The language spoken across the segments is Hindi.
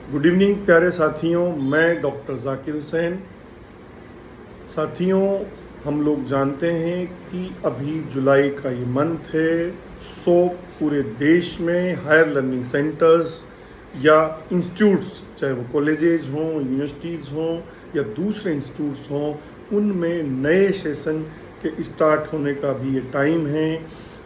गुड इवनिंग प्यारे साथियों, मैं डॉक्टर जाकिर हुसैन। साथियों, हम लोग जानते हैं कि अभी जुलाई का ये मंथ है। पूरे देश में हायर लर्निंग सेंटर्स या इंस्टीट्यूट्स, चाहे वो कॉलेजेज हों, यूनिवर्सिटीज़ हों या दूसरे इंस्टीट्यूट्स हों, उनमें नए सेशन के स्टार्ट होने का भी ये टाइम है।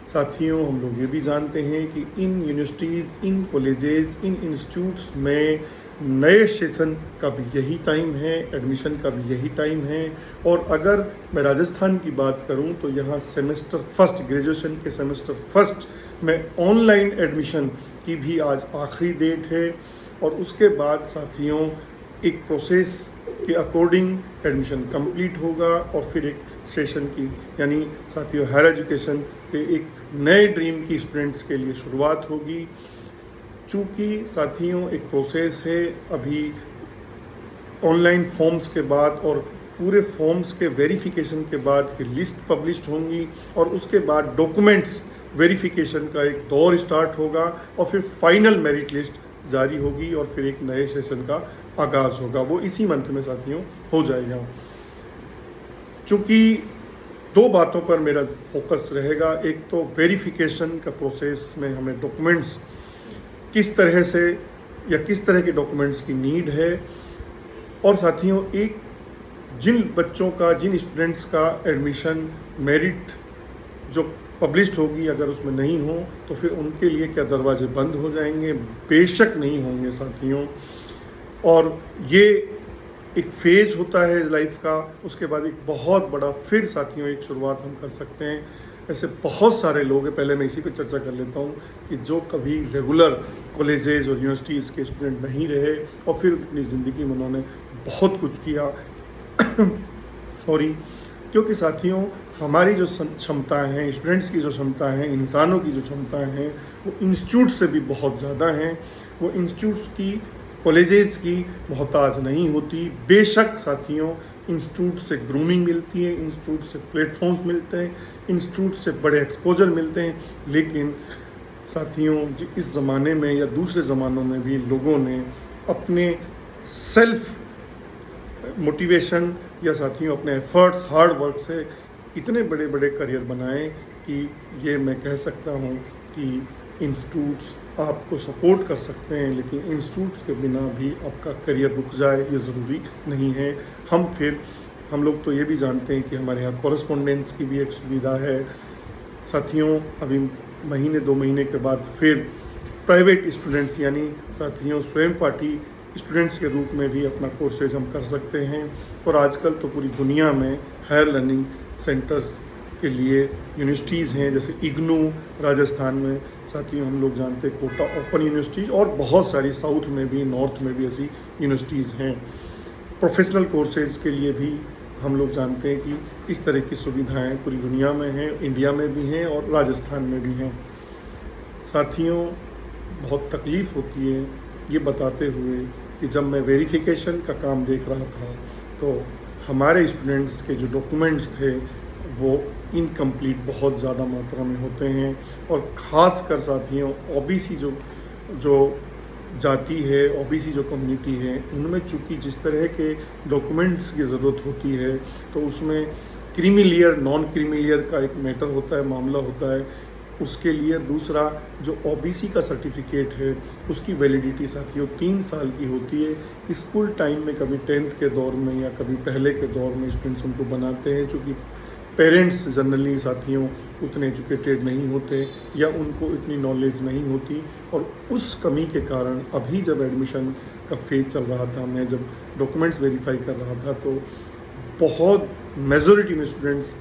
साथियों, हम लोग ये भी जानते हैं कि इन यूनिवर्सिटीज़, इन कॉलेजेस, इन इंस्टीट्यूट्स में नए सेशन का भी यही टाइम है, एडमिशन का भी यही टाइम है। और अगर मैं राजस्थान की बात करूं तो यहाँ सेमेस्टर फर्स्ट, ग्रेजुएशन के सेमेस्टर फर्स्ट में ऑनलाइन एडमिशन की भी आज आखिरी डेट है। और उसके बाद साथियों एक प्रोसेस के अकॉर्डिंग एडमिशन कंप्लीट होगा और फिर एक सेशन की, यानी साथियों हायर एजुकेशन के एक नए ड्रीम की स्टूडेंट्स के लिए शुरुआत होगी। चूँकि साथियों एक प्रोसेस है, अभी ऑनलाइन फॉर्म्स के बाद और पूरे फॉर्म्स के वेरिफिकेशन के बाद फिर लिस्ट पब्लिश होंगी और उसके बाद डॉक्यूमेंट्स वेरिफिकेशन का एक दौर स्टार्ट होगा और फिर फाइनल मेरिट लिस्ट जारी होगी और फिर एक नए सेशन का आगाज़ होगा। वो इसी मंथ में साथियों हो जाएगा। चूँकि दो बातों पर मेरा फोकस रहेगा, एक तो वेरिफिकेशन का प्रोसेस में हमें डॉक्यूमेंट्स किस तरह से या किस तरह के डॉक्यूमेंट्स की नीड है, और साथियों एक जिन बच्चों का, जिन स्टूडेंट्स का एडमिशन मेरिट जो पब्लिश्ड होगी अगर उसमें नहीं हो तो फिर उनके लिए क्या दरवाजे बंद हो जाएंगे? बेशक नहीं होंगे साथियों। और ये एक फेज़ होता है लाइफ का, उसके बाद एक बहुत बड़ा फिर साथियों एक शुरुआत हम कर सकते हैं। ऐसे बहुत सारे लोग हैं, पहले मैं इसी पे चर्चा कर लेता हूँ कि जो कभी रेगुलर कॉलेजेस और यूनिवर्सिटीज़ के स्टूडेंट नहीं रहे और फिर अपनी ज़िंदगी में उन्होंने बहुत कुछ किया सॉरी, क्योंकि साथियों हमारी जो क्षमता हैं, स्टूडेंट्स की जो क्षमता है, इंसानों की जो क्षमता हैं, वो इंस्टीट्यूट से भी बहुत ज़्यादा हैं। वो इंस्टीट्यूट्स की, कॉलेजेस की मोहताज नहीं होती। बेशक साथियों इंस्टीट्यूट से ग्रूमिंग मिलती है, इंस्टीट्यूट से प्लेटफॉर्म्स मिलते हैं, इंस्टीट्यूट से बड़े एक्सपोजर मिलते हैं, लेकिन साथियों इस ज़माने में या दूसरे ज़मानों में भी लोगों ने अपने सेल्फ मोटिवेशन या साथियों अपने एफर्ट्स, हार्ड वर्क से इतने बड़े बड़े करियर बनाए कि ये मैं कह सकता हूँ कि इंस्टीट्यूट्स आपको सपोर्ट कर सकते हैं, लेकिन इंस्टीट्यूट्स के बिना भी आपका करियर रुक जाए ये ज़रूरी नहीं है। हम लोग तो ये भी जानते हैं कि हमारे यहाँ कॉरेस्पोंडेंस की भी एक सुविधा है साथियों। अभी महीने 2 महीने के बाद फिर प्राइवेट स्टूडेंट्स यानी साथियों स्वयं पाठी स्टूडेंट्स के रूप में भी अपना कोर्सेज हम कर सकते हैं। और आजकल तो पूरी दुनिया में हायर लर्निंग सेंटर्स के लिए यूनिवर्सिटीज़ हैं, जैसे इग्नू राजस्थान में साथियों हम लोग जानते हैं, कोटा ओपन यूनिवर्सिटीज़, और बहुत सारी साउथ में भी, नॉर्थ में भी ऐसी यूनिवर्सिटीज़ हैं। प्रोफेशनल कोर्सेज के लिए भी हम लोग जानते हैं कि इस तरह की सुविधाएं पूरी दुनिया में हैं, इंडिया में भी हैं और राजस्थान में भी हैं। साथियों बहुत तकलीफ़ होती है ये बताते हुए कि जब मैं वेरिफिकेशन का काम देख रहा था तो हमारे स्टूडेंट्स के जो डॉक्यूमेंट्स थे वो इनकम्प्लीट बहुत ज़्यादा मात्रा में होते हैं। और ख़ास कर साथियों ओबीसी जो जाति है, ओबीसी जो कम्युनिटी है, उनमें चूँकि जिस तरह के डॉक्यूमेंट्स की ज़रूरत होती है तो उसमें creamy layer, non creamy layer का एक मैटर होता है, मामला होता है। उसके लिए दूसरा जो ओबीसी का सर्टिफिकेट है उसकी वैलिडिटी साथियों 3 साल की होती है। स्कूल टाइम में कभी 10th के दौर में या कभी पहले के दौर में स्टूडेंट्स उनको बनाते हैं, चूँकि पेरेंट्स जनरली साथियों उतने एजुकेटेड नहीं होते या उनको इतनी नॉलेज नहीं होती। और उस कमी के कारण अभी जब एडमिशन का फेज चल रहा था, मैं जब डॉक्यूमेंट्स वेरीफाई कर रहा था तो बहुत मेजॉरिटी में स्टूडेंट्स,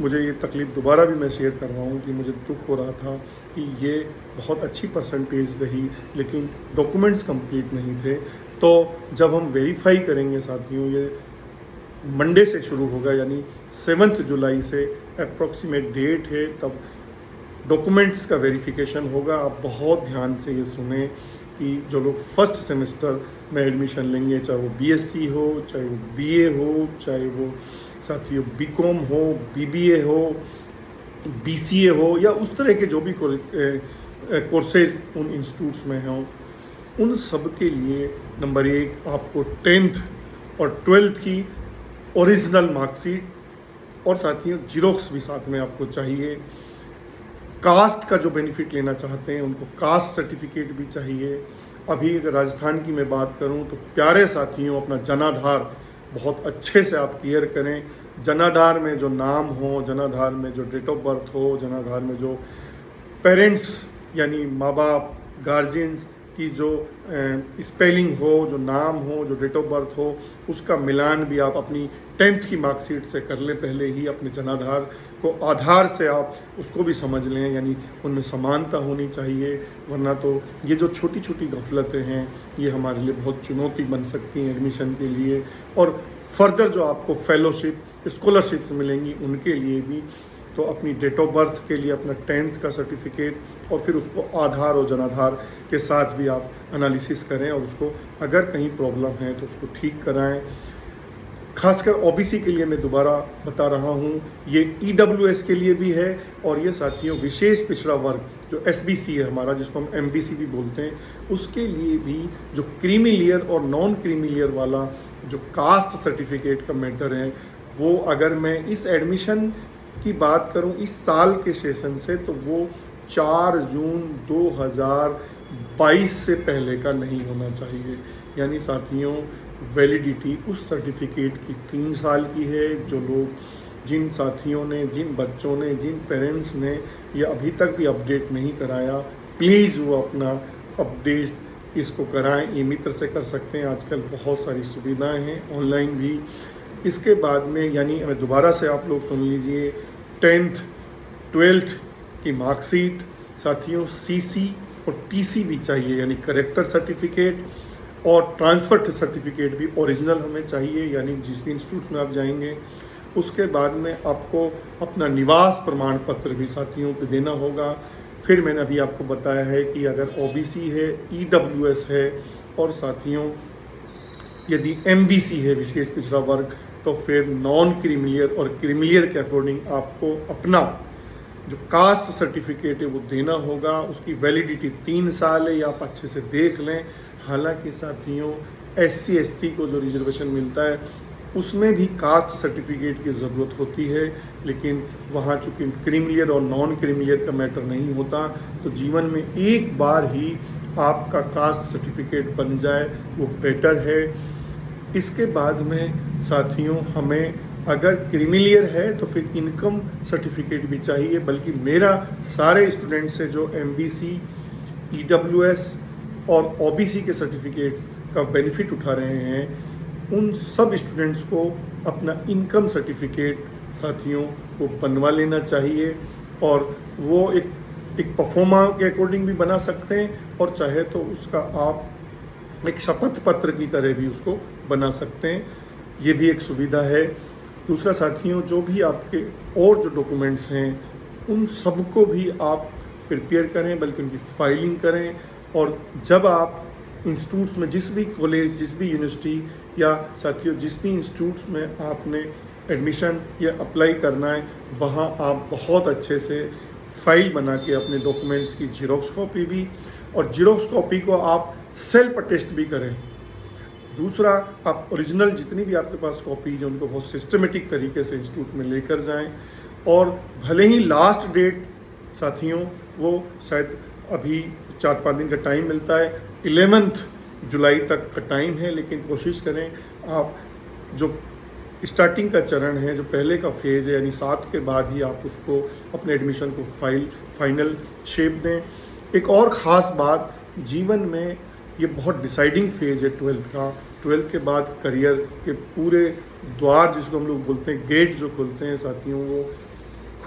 मुझे ये तकलीफ़ दोबारा भी मैं शेयर कर रहा हूँ कि मुझे दुख हो रहा था कि ये बहुत अच्छी परसेंटेज रही लेकिन डॉक्यूमेंट्स कंप्लीट नहीं थे। तो जब हम वेरीफाई करेंगे साथियों, ये मंडे से शुरू होगा, यानी 7 जुलाई से अप्रॉक्सीमेट डेट है, तब डॉक्यूमेंट्स का वेरिफिकेशन होगा। आप बहुत ध्यान से ये सुने कि जो लोग फर्स्ट सेमेस्टर में एडमिशन लेंगे, चाहे वो बीएससी हो, चाहे वो बीए हो, चाहे वो साथियों बीकॉम हो, बीबीए हो, बीसीए हो, या उस तरह के जो भी कोर्सेज उन इंस्टीट्यूट्स में हों, उन सब के लिए नंबर 1 आपको 10th और 12th की ओरिजिनल मार्कशीट और साथियों जीरोक्स भी साथ में आपको चाहिए। कास्ट का जो बेनिफिट लेना चाहते हैं उनको कास्ट सर्टिफिकेट भी चाहिए। अभी अगर राजस्थान की मैं बात करूं तो प्यारे साथियों, अपना जनाधार बहुत अच्छे से आप क्लियर करें। जनाधार में जो नाम हो, जनाधार में जो डेट ऑफ बर्थ हो, जनाधार में जो पेरेंट्स यानी माँ बाप गार्जियंस की जो स्पेलिंग हो, जो नाम हो, जो डेट ऑफ बर्थ हो, उसका मिलान भी आप अपनी 10th की मार्कशीट से कर लें। पहले ही अपने जनाधार को आधार से आप उसको भी समझ लें, यानी उनमें समानता होनी चाहिए, वरना तो ये जो छोटी छोटी गफलतें हैं ये हमारे लिए बहुत चुनौती बन सकती हैं एडमिशन के लिए। और फर्दर जो आपको फेलोशिप स्कॉलरशिप्स मिलेंगी उनके लिए भी। तो अपनी डेट ऑफ बर्थ के लिए अपना 10th का सर्टिफिकेट और फिर उसको आधार और जनाधार के साथ भी आप एनालिसिस करें और उसको अगर कहीं प्रॉब्लम है तो उसको ठीक कराएं। खासकर ओबीसी के लिए मैं दोबारा बता रहा हूँ, ये ईडब्ल्यूएस के लिए भी है और ये साथियों विशेष पिछड़ा वर्ग जो एसबीसी है हमारा, जिसको हम एमबीसी भी बोलते हैं, उसके लिए भी जो क्रीमी लेयर और नॉन क्रीमी लेयर वाला जो कास्ट सर्टिफिकेट का मैटर है, वो अगर मैं इस एडमिशन की बात करूं इस साल के सेशन से, तो वो 4 जून 2022 से पहले का नहीं होना चाहिए। यानी साथियों वैलिडिटी उस सर्टिफिकेट की 3 साल की है। जो लोग, जिन साथियों ने, जिन बच्चों ने, जिन पेरेंट्स ने ये अभी तक भी अपडेट नहीं कराया, प्लीज़ वो अपना अपडेट इसको कराएं। ई मित्र से कर सकते हैं, आजकल बहुत सारी सुविधाएं हैं ऑनलाइन भी। इसके बाद में यानी मैं दोबारा से आप लोग सुन लीजिए, 10th 12th की मार्कशीट, साथियों सीसी और टीसी भी चाहिए, यानी करेक्टर सर्टिफिकेट और ट्रांसफ़र सर्टिफिकेट भी ओरिजिनल हमें चाहिए, यानी जिस भी इंस्टीट्यूट में आप जाएंगे। उसके बाद में आपको अपना निवास प्रमाण पत्र भी साथियों को देना होगा। फिर मैंने अभी आपको बताया है कि अगर ओबीसी है, ईडब्ल्यूएस है और साथियों यदि एमबीसी है विशेष पिछड़ा वर्ग, तो फिर नॉन क्रीमिलियर और क्रीमिलियर के अकॉर्डिंग आपको अपना जो कास्ट सर्टिफिकेट है वो देना होगा। उसकी वैलिडिटी 3 साल है, ये आप अच्छे से देख लें। हालांकि साथियों SC ST को जो रिजर्वेशन मिलता है उसमें भी कास्ट सर्टिफिकेट की ज़रूरत होती है, लेकिन वहाँ चूँकि क्रीमिलियर और नॉन क्रीमिलियर का मैटर नहीं होता, तो जीवन में एक बार ही आपका कास्ट सर्टिफिकेट बन जाए वो बेटर है। इसके बाद में साथियों हमें अगर क्रीमिलियर है तो फिर इनकम सर्टिफिकेट भी चाहिए। बल्कि मेरा सारे स्टूडेंट से जो एमबीसी, ईडब्ल्यूएस और ओबीसी के सर्टिफिकेट्स का बेनिफिट उठा रहे हैं, उन सब स्टूडेंट्स को अपना इनकम सर्टिफिकेट साथियों को बनवा लेना चाहिए। और वो एक परफॉर्मा के अकॉर्डिंग भी बना सकते हैं और चाहे तो उसका आप एक शपथ पत्र की तरह भी उसको बना सकते हैं, ये भी एक सुविधा है। दूसरा साथियों, जो भी आपके और जो डॉक्यूमेंट्स हैं उन सबको भी आप प्रिपेयर करें, बल्कि उनकी फाइलिंग करें। और जब आप इंस्टीट्यूट्स में, जिस भी कॉलेज, जिस भी यूनिवर्सिटी या साथियों जिस भी इंस्टीट्यूट्स में आपने एडमिशन या अप्लाई करना है, वहाँ आप बहुत अच्छे से फाइल बना के अपने डॉक्यूमेंट्स की जीरोक्स कॉपी भी, और जीरोक्स कॉपी को आप सेल्फ अटेस्ट भी करें। दूसरा, आप ओरिजिनल जितनी भी आपके पास कॉपीज हैं उनको बहुत सिस्टमेटिक तरीके से इंस्टीट्यूट में लेकर जाएं। और भले ही लास्ट डेट साथियों वो शायद अभी 4-5 दिन का टाइम मिलता है, 11 जुलाई तक का टाइम है, लेकिन कोशिश करें आप जो स्टार्टिंग का चरण है, जो पहले का फेज़ है, यानी 7 के बाद ही आप उसको अपने एडमिशन को फाइनल शेप दें। एक और ख़ास बात, जीवन में ये बहुत डिसाइडिंग फेज़ है 12th का। 12th के बाद करियर के पूरे द्वार, जिसको हम लोग बोलते हैं गेट, जो खुलते हैं साथियों, वो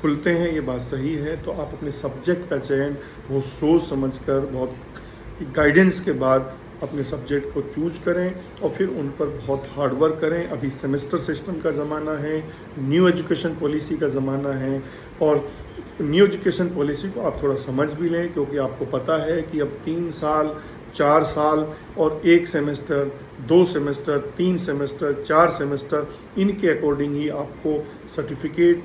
खुलते हैं, ये बात सही है। तो आप अपने सब्जेक्ट का चयन बहुत सोच समझकर, बहुत गाइडेंस के बाद अपने सब्जेक्ट को चूज करें और फिर उन पर बहुत हार्ड वर्क करें। अभी सेमेस्टर सिस्टम का ज़माना है, न्यू एजुकेशन पॉलिसी का ज़माना है, और न्यू एजुकेशन पॉलिसी को आप थोड़ा समझ भी लें, क्योंकि आपको पता है कि अब 3 साल, 4 साल और 1 सेमेस्टर, 2 सेमेस्टर, 3 सेमेस्टर, 4 सेमेस्टर, इनके अकॉर्डिंग ही आपको सर्टिफिकेट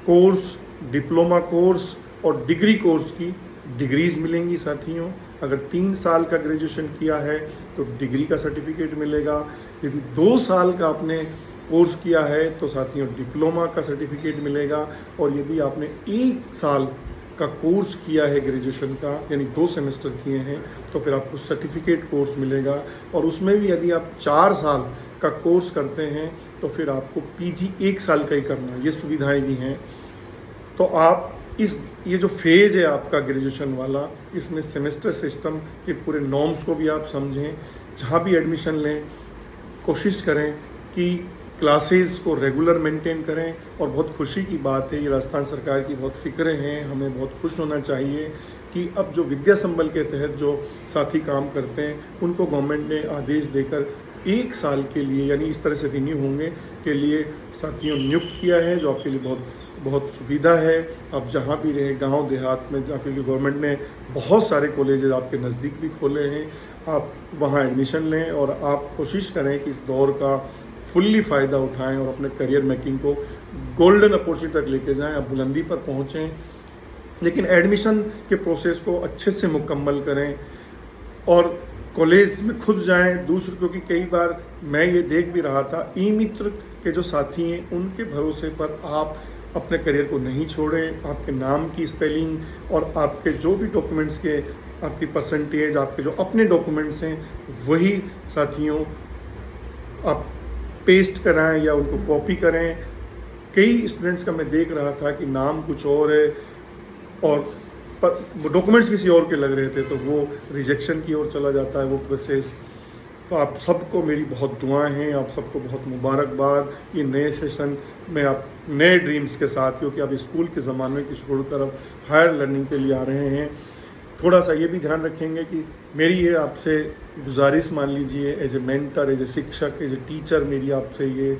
कोर्स, डिप्लोमा कोर्स और डिग्री कोर्स की डिग्रीज मिलेंगी साथियों। अगर 3 साल का ग्रेजुएशन किया है तो डिग्री का सर्टिफिकेट मिलेगा। यदि 2 साल का आपने कोर्स किया है तो साथियों डिप्लोमा का सर्टिफिकेट मिलेगा। और यदि आपने 1 साल का कोर्स किया है ग्रेजुएशन का, यानी 2 सेमेस्टर किए हैं, तो फिर आपको सर्टिफिकेट कोर्स मिलेगा। और उसमें भी यदि आप 4 साल का कोर्स करते हैं तो फिर आपको पीजी 1 साल का ही करना है, ये सुविधाएं भी हैं। तो आप ये जो फेज़ है आपका ग्रेजुएशन वाला, इसमें सेमेस्टर सिस्टम के पूरे नॉर्म्स को भी आप समझें। जहाँ भी एडमिशन लें कोशिश करें कि क्लासेस को रेगुलर मेंटेन करें। और बहुत खुशी की बात है, ये राजस्थान सरकार की बहुत फ़िक्रें हैं, हमें बहुत खुश होना चाहिए कि अब जो विद्या संबल के तहत जो साथी काम करते हैं उनको गवर्नमेंट ने आदेश देकर 1 साल के लिए, यानी इस तरह से रिन्यू होंगे के लिए साथियों नियुक्त किया है, जो आपके लिए बहुत बहुत सुविधा है। आप जहाँ भी रहें, गांव देहात में, जहाँ क्योंकि गवर्नमेंट ने बहुत सारे कॉलेजेस आपके नज़दीक भी खोले हैं, आप वहाँ एडमिशन लें और आप कोशिश करें कि इस दौर का फुल्ली फ़ायदा उठाएं और अपने करियर मेकिंग को गोल्डन अपॉर्चुनिटी तक लेके जाएं, आप बुलंदी पर पहुँचें। लेकिन एडमिशन के प्रोसेस को अच्छे से मुकम्मल करें और कॉलेज में खुद जाएं। दूसरे, क्योंकि कई बार मैं ये देख भी रहा था, ई मित्र के जो साथी हैं उनके भरोसे पर आप अपने करियर को नहीं छोड़ें। आपके नाम की स्पेलिंग और आपके जो भी डॉक्यूमेंट्स के आपकी परसेंटेज, आपके जो अपने डॉक्यूमेंट्स हैं, वही साथियों आप पेस्ट कराएं या उनको कॉपी करें। कई स्टूडेंट्स का मैं देख रहा था कि नाम कुछ और है और पर डॉक्यूमेंट्स किसी और के लग रहे थे, तो वो रिजेक्शन की ओर चला जाता है वो प्रोसेस। तो आप सबको मेरी बहुत दुआएं हैं, आप सबको बहुत मुबारकबाद। ये नए सेशन में आप नए ड्रीम्स के साथ, क्योंकि आप स्कूल के ज़माने की छोड़कर अब हायर लर्निंग के लिए आ रहे हैं। थोड़ा सा ये भी ध्यान रखेंगे कि मेरी ये आपसे गुजारिश मान लीजिए, as a mentor, as a शिक्षक, एज ए टीचर, मेरी आपसे ये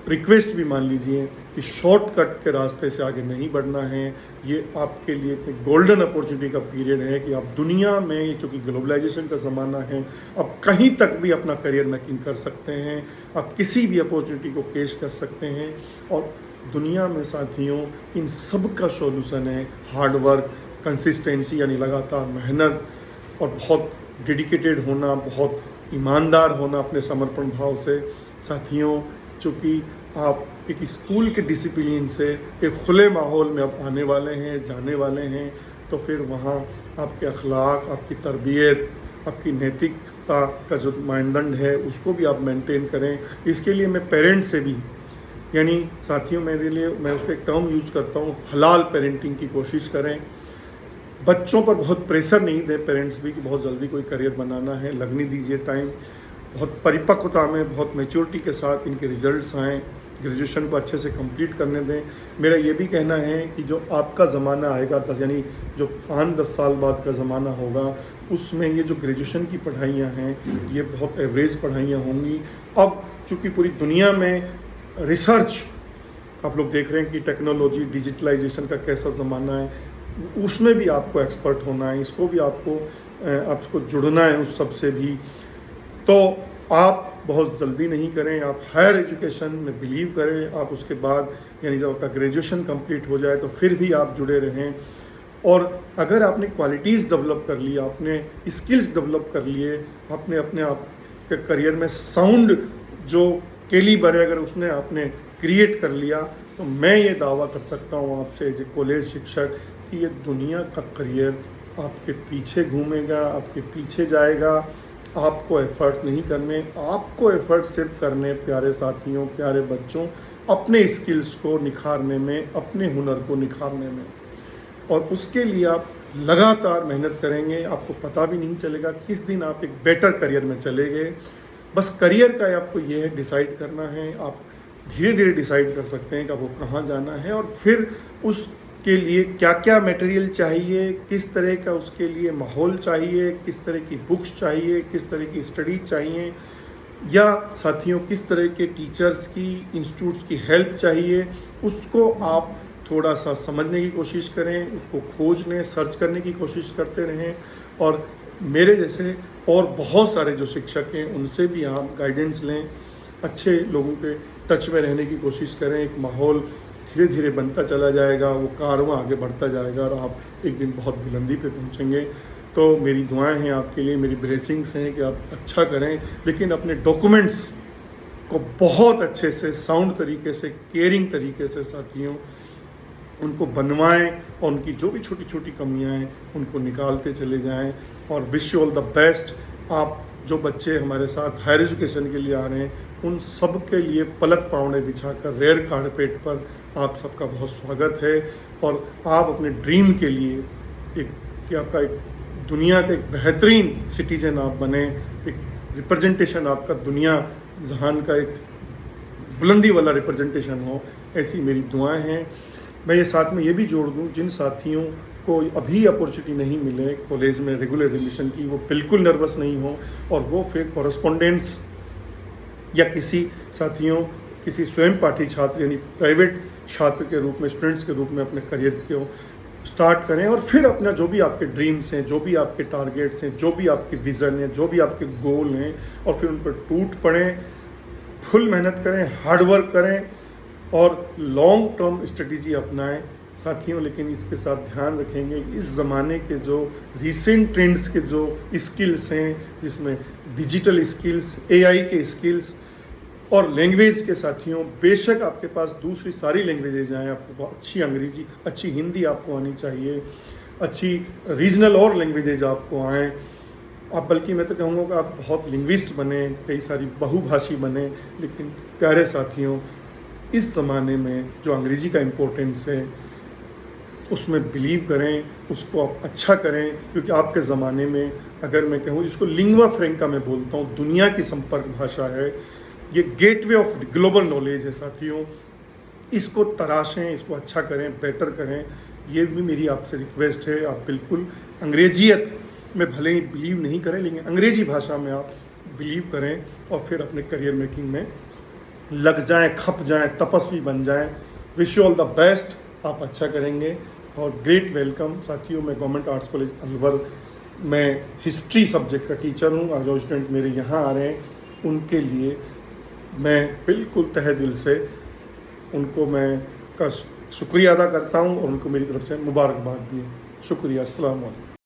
रिक्वेस्ट भी मान लीजिए कि शॉर्टकट के रास्ते से आगे नहीं बढ़ना है। ये आपके लिए एक गोल्डन अपॉर्चुनिटी का पीरियड है कि आप दुनिया में, चूँकि ग्लोबलाइजेशन का ज़माना है, अब कहीं तक भी अपना करियर मेकिंग कर सकते हैं, आप किसी भी अपॉर्चुनिटी को पेश कर सकते हैं। और दुनिया में साथियों इन सब का सॉल्यूशन है हार्ड वर्क, कंसिस्टेंसी, यानी लगातार मेहनत और बहुत डेडिकेटेड होना, बहुत ईमानदार होना अपने समर्पण भाव से। साथियों, चूँकि आप एक स्कूल के डिसिप्लिन से एक खुले माहौल में आप आने वाले हैं, जाने वाले हैं, तो फिर वहाँ आपके अखलाक, आपकी तरबियत, आपकी नैतिकता का जो मानदंड है उसको भी आप मेंटेन करें। इसके लिए मैं पेरेंट्स से भी, यानी साथियों, मेरे लिए मैं उसका एक टर्म यूज़ करता हूँ, हलाल पेरेंटिंग की कोशिश करें। बच्चों पर बहुत प्रेशर नहीं दें पेरेंट्स भी कि बहुत जल्दी कोई करियर बनाना है, लगने दीजिए टाइम। बहुत परिपक्वता में, बहुत मैच्योरिटी के साथ इनके रिजल्ट्स आएँ, ग्रेजुएशन को अच्छे से कंप्लीट करने दें। मेरा ये भी कहना है कि जो आपका ज़माना आएगा, यानी जो 5-10 साल बाद का ज़माना होगा, उसमें ये जो ग्रेजुएशन की पढ़ाइयाँ हैं ये बहुत एवरेज पढ़ाइयाँ होंगी। अब चूँकि पूरी दुनिया में रिसर्च आप लोग देख रहे हैं कि टेक्नोलॉजी, डिजिटलाइजेशन का कैसा ज़माना है, उसमें भी आपको एक्सपर्ट होना है, इसको भी आपको जुड़ना है उस सब से भी। तो आप बहुत जल्दी नहीं करें, आप हायर एजुकेशन में बिलीव करें। आप उसके बाद, यानी जब आपका ग्रेजुएशन कंप्लीट हो जाए तो फिर भी आप जुड़े रहें। और अगर आपने क्वालिटीज़ डेवलप कर ली, आपने स्किल्स डेवलप कर लिए, आपने अपने आप के करियर में साउंड जो कैलिबर है, अगर उसने आपने क्रिएट कर लिया, तो मैं ये दावा कर सकता हूँ आपसे एज ए कॉलेज शिक्षक कि ये दुनिया का करियर आपके पीछे घूमेगा, आपके पीछे जाएगा। आपको एफर्ट्स नहीं करने, आपको एफर्ट्स सिर्फ करने प्यारे साथियों, प्यारे बच्चों, अपने स्किल्स को निखारने में, अपने हुनर को निखारने में। और उसके लिए आप लगातार मेहनत करेंगे, आपको पता भी नहीं चलेगा किस दिन आप एक बेटर करियर में चले गए। बस करियर का आपको ये है डिसाइड करना है, आप धीरे धीरे डिसाइड कर सकते हैं कि आपको कहाँ जाना है और फिर उसके लिए क्या क्या मटेरियल चाहिए, किस तरह का उसके लिए माहौल चाहिए, किस तरह की बुक्स चाहिए, किस तरह की स्टडी चाहिए, या साथियों किस तरह के टीचर्स की, इंस्टीट्यूट्स की हेल्प चाहिए, उसको आप थोड़ा सा समझने की कोशिश करें, उसको खोजने, सर्च करने की कोशिश करते रहें। और मेरे जैसे और बहुत सारे जो शिक्षक हैं उनसे भी आप गाइडेंस लें, अच्छे लोगों के टच में रहने की कोशिश करें, एक माहौल धीरे धीरे बनता चला जाएगा, वो कारवां आगे बढ़ता जाएगा और आप एक दिन बहुत बुलंदी पे पहुंचेंगे। तो मेरी दुआएं हैं आपके लिए, मेरी ब्लेसिंग्स हैं कि आप अच्छा करें, लेकिन अपने डॉक्यूमेंट्स को बहुत अच्छे से, साउंड तरीके से, केयरिंग तरीके से साथियों उनको बनवाएं और उनकी जो भी छोटी छोटी कमियां हैं उनको निकालते चले जाएं। और wish you all the best. आप जो बच्चे हमारे साथ हायर एजुकेशन के लिए आ रहे हैं उन सब के लिए पलक पावड़े बिछाकर रेयर कारपेट पर आप सबका बहुत स्वागत है। और आप अपने ड्रीम के लिए एक कि आपका एक दुनिया का एक बेहतरीन सिटीजन आप बने, एक रिप्रेजेंटेशन आपका दुनिया जहान का एक बुलंदी वाला रिप्रेजेंटेशन हो, ऐसी मेरी दुआएं हैं। मैं ये साथ में ये भी जोड़ दूं, जिन साथियों को अभी अपॉर्चुनिटी नहीं मिले कॉलेज में रेगुलर एडमिशन की, वो बिल्कुल नर्वस नहीं हो और वो फिर कॉरेस्पॉन्डेंस या किसी साथियों किसी स्वयं पाठी छात्र यानी प्राइवेट छात्र के रूप में, स्टूडेंट्स के रूप में अपने करियर को स्टार्ट करें और फिर अपना जो भी आपके ड्रीम्स हैं, जो भी आपके टारगेट्स हैं, जो भी आपके विज़न हैं, जो भी आपके गोल हैं, और फिर उन पर टूट पड़ें, फुल मेहनत करें, हार्ड वर्क करें और लॉन्ग टर्म स्ट्रेटजी अपनाएं साथियों। लेकिन इसके साथ ध्यान रखेंगे इस ज़माने के जो रिसेंट ट्रेंड्स के जो स्किल्स हैं, जिसमें डिजिटल स्किल्स, एआई के स्किल्स और लैंग्वेज के साथियों, बेशक आपके पास दूसरी सारी लैंग्वेजेज आएँ, आपको अच्छी अंग्रेजी, अच्छी हिंदी आपको आनी चाहिए, अच्छी रीजनल और लैंग्वेजेज आपको आएँ। आप बल्कि मैं तो कहूँगा कि आप बहुत लिंग्विस्ट बने, कई सारी बहुभाषी बने। लेकिन प्यारे साथियों, इस ज़माने में जो अंग्रेजी का इम्पोर्टेंस है उसमें बिलीव करें, उसको आप अच्छा करें, क्योंकि आपके ज़माने में अगर मैं कहूँ, जिसको लिंग्वा फ्रेंका मैं बोलता हूँ, दुनिया की संपर्क भाषा है, ये गेटवे ऑफ ग्लोबल नॉलेज है साथियों। इसको तराशें, इसको अच्छा करें, बेटर करें, ये भी मेरी आपसे रिक्वेस्ट है। आप बिल्कुल अंग्रेजियत में भले ही बिलीव नहीं करें, लेकिन अंग्रेजी भाषा में आप बिलीव करें और फिर अपने करियर मेकिंग में लग जाएं, खप जाएं, तपस्वी बन जाएं। Wish you all the best. आप अच्छा करेंगे और ग्रेट वेलकम साथियों। मैं गवर्नमेंट आर्ट्स कॉलेज अलवर में हिस्ट्री सब्जेक्ट का टीचर हूँ और जो स्टूडेंट मेरे यहाँ आ रहे हैं उनके लिए मैं बिल्कुल तहे दिल से उनको मैं का शुक्रिया अदा करता हूँ और उनको मेरी तरफ से मुबारकबाद भी है। शुक्रिया। अस्सलाम वालेकुम।